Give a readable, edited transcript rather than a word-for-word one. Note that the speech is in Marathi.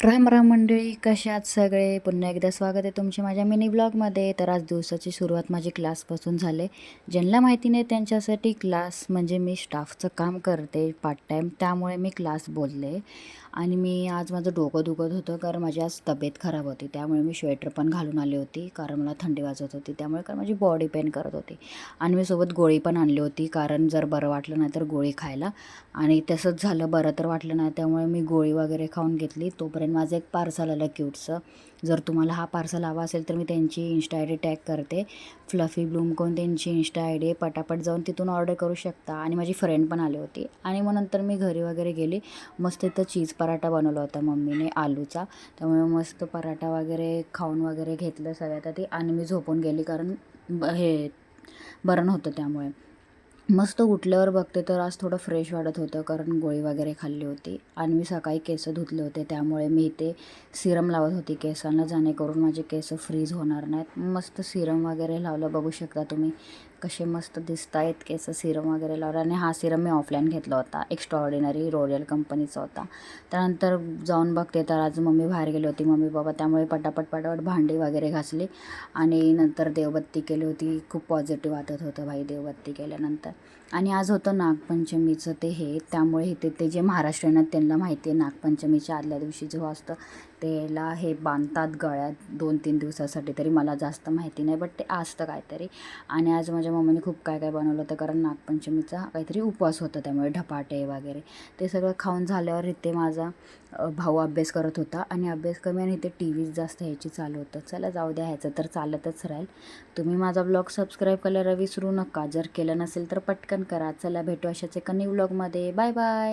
राम राम मंडळी, कशा आहात सगळे? पुन्हा एकदा स्वागत आहे तुमचे माझ्या मिनी ब्लॉगमध्ये. तर आज दिवसाची सुरुवात माझी क्लासपासून झाले. ज्यांना माहिती नाही त्यांच्यासाठी क्लास म्हणजे मी स्टाफचं काम करते पार्ट टाईम, त्यामुळे मी क्लास बोलले. आणि मी आज माझं डोकं दुखत होतं कारण माझी आज तब्येत खराब होती, त्यामुळे मी स्वेटर पण घालून आली होती कारण मला थंडी वाजत होती, त्यामुळे कारण माझी बॉडी पेन करत होती. आणि मी सोबत गोळी पण आणली होती कारण जर बरं वाटलं नाही तर गोळी खायला. आणि तसंच झालं, बरं तर वाटलं नाही, त्यामुळे मी गोळी वगैरे खाऊन घेतली. तोपर्यंत माझं एक पार्सल आलं क्यूटचं. जर तुम्हाला हा पार्सल हवा असेल तर मी त्यांची इन्स्टा आय डी टॅग करते, फ्लफी ब्लूम करून त्यांची इन्स्टा आय डी आहे. पटापट जाऊन तिथून ऑर्डर करू शकता. आणि माझी फ्रेंड पण आली होती. आणि मग नंतर मी घरी वगैरे गेली. मस्त इथं चीज पराठा बनवला होता मम्मीने आलूचा, त्यामुळे मस्त पराठा वगैरे खाऊन वगैरे घेतलं सगळ्यात आधी. आणि मी झोपून गेली कारण हे बरं नव्हतं, त्यामुळे मस्त उठल्यावर बघते तर आज थोडं फ्रेश वाटत होतं कारण गोळी वगैरे खाल्ली होती. आणि मी सकाळी केस धुतले होते, त्यामुळे मी इथे सिरम लावत होती केसांना, जेणेकरून माझे केस फ्रीज होणार नाहीत. मस्त सिरम वगैरे लावलं, बघू शकता तुम्ही कसे मस्त दिसत आहेत केस सिरम वगैरे लावलं. आणि हा सिरम मी ऑफलाईन घेतला होता, एक्स्ट्राऑर्डिनरी रॉयल कंपनीचा होता. त्यानंतर जाऊन बघते तर आज मम्मी बाहेर गेली होती, मम्मी बाबा, त्यामुळे पटापट भांडी वगैरे घासली. आणि नंतर देवबत्ती केली होती. खूप पॉझिटिव्ह वाटत होतं भाई देवबत्ती केल्यानंतर. आणि आज होतं नागपंचमीचं त्यामुळे इथे ते जे महाराष्ट्रीयन आहेत त्यांना माहिती आहे, नागपंचमीच्या आदल्या दिवशी जेव्हा असतं त्याला हे बांधतात गळ्यात 2-3 दिवसासाठी. तरी मला जास्त माहिती नाही, बट ते असतं काहीतरी. आणि आज माझ्या मम्मीने खूप काय काय बनवलं होतं कारण नागपंचमीचा काहीतरी उपवास होता, त्यामुळे धपाटे वगैरे ते सगळं खाऊन झाल्यावर इथे माझा भाऊ अभ्यास करत होता. आणि अभ्यास कमी आणि इथे टी व्ही जास्त ह्याची चालू होतं. चला जाऊ द्या, ह्याचं तर चालतच राहील. तुम्ही माझा ब्लॉग सबस्क्राईब करायला विसरू नका, जर केलं नसेल तर पटकन करा. चला भेटू अशाच एका न्यू ब्लॉगमध्ये. Bye bye.